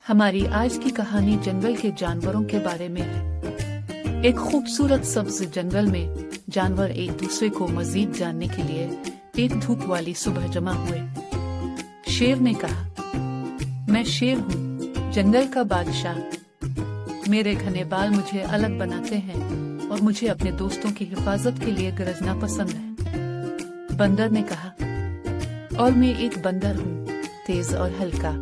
हमारी आज की कहानी जंगल के जानवरों के बारे में है। एक खूबसूरत सब्ज जंगल में जानवर एक दूसरे को मजीद जानने के लिए एक धूप वाली सुबह जमा हुए। शेर ने कहा, मैं शेर हूँ, जंगल का बादशाह। मेरे घने बाल मुझे अलग बनाते हैं और मुझे अपने दोस्तों की हिफाजत के लिए गरजना पसंद है। बंदर ने कहा, और मैं एक बंदर हूँ, तेज और हल्का।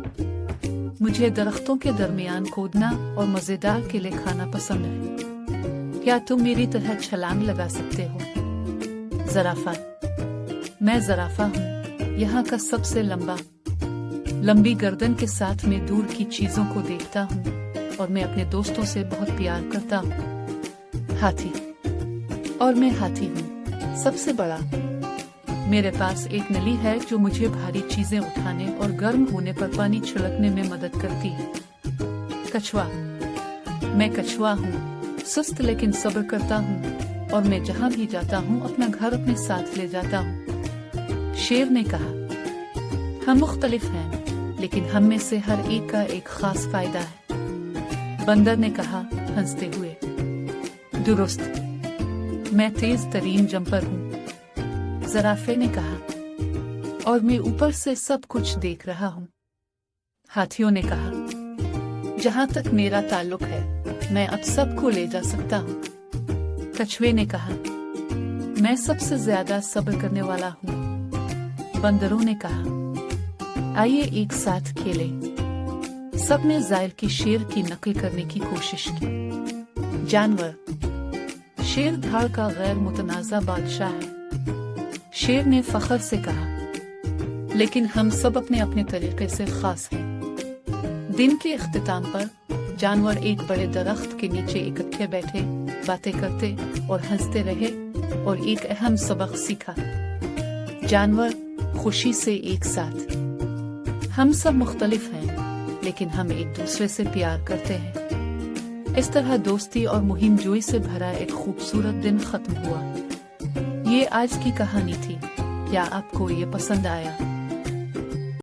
मुझे दरख्तों के दरमियान कूदना और मजेदार केले खाना पसंद है। क्या तुम मेरी तरह छलांग लगा सकते हो? ज़राफ़ा, मैं ज़राफ़ा हूँ, यहाँ का सबसे लंबी गर्दन के साथ मैं दूर की चीजों को देखता हूँ और मैं अपने दोस्तों से बहुत प्यार करता हूँ। हाथी, और मैं हाथी हूँ, सबसे बड़ा। मेरे पास एक नली है जो मुझे भारी चीजें उठाने और गर्म होने पर पानी छिड़कने में मदद करती है। कछुआ, मैं कछुआ हूँ, सुस्त लेकिन सब्र करता हूँ और मैं जहाँ भी जाता हूँ अपना घर अपने साथ ले जाता हूँ। शेर ने कहा, हम मुख्तलिफ हैं, लेकिन हम में से हर एक का एक खास फायदा है। बंदर ने कहा हंसते हुए, दुरुस्त, मैं तेज तरीन जंपर हूँ। ज़राफ़े ने कहा, और मैं ऊपर से सब कुछ देख रहा हूँ। हाथियों ने कहा, जहाँ तक मेरा ताल्लुक है, मैं अब सबको ले जा सकता हूँ। कछुए ने कहा, मैं सबसे ज्यादा सब्र करने वाला हूँ। बंदरों ने कहा, आइए एक साथ खेलें। सबने ज़ाहिर की शेर की नकल करने की कोशिश की। जानवर, शेर धाड़ का गैर मुतनाज़ा बादशाह है। शेर ने फख्र से कहा, लेकिन हम सब अपने अपने तरीके से खास हैं। दिन के इख्तिताम पर जानवर एक बड़े दरख्त के नीचे इकट्ठे बैठे, बातें करते और हंसते रहे और एक अहम सबक सीखा। जानवर खुशी से एक साथ। हम सब मुख्तलिफ हैं, लेकिन हम एक दूसरे से प्यार करते हैं। इस तरह दोस्ती और मुहिम जोई से भरा एक खूबसूरत दिन खत्म हुआ। ये आज की कहानी थी। क्या आपको ये पसंद आया?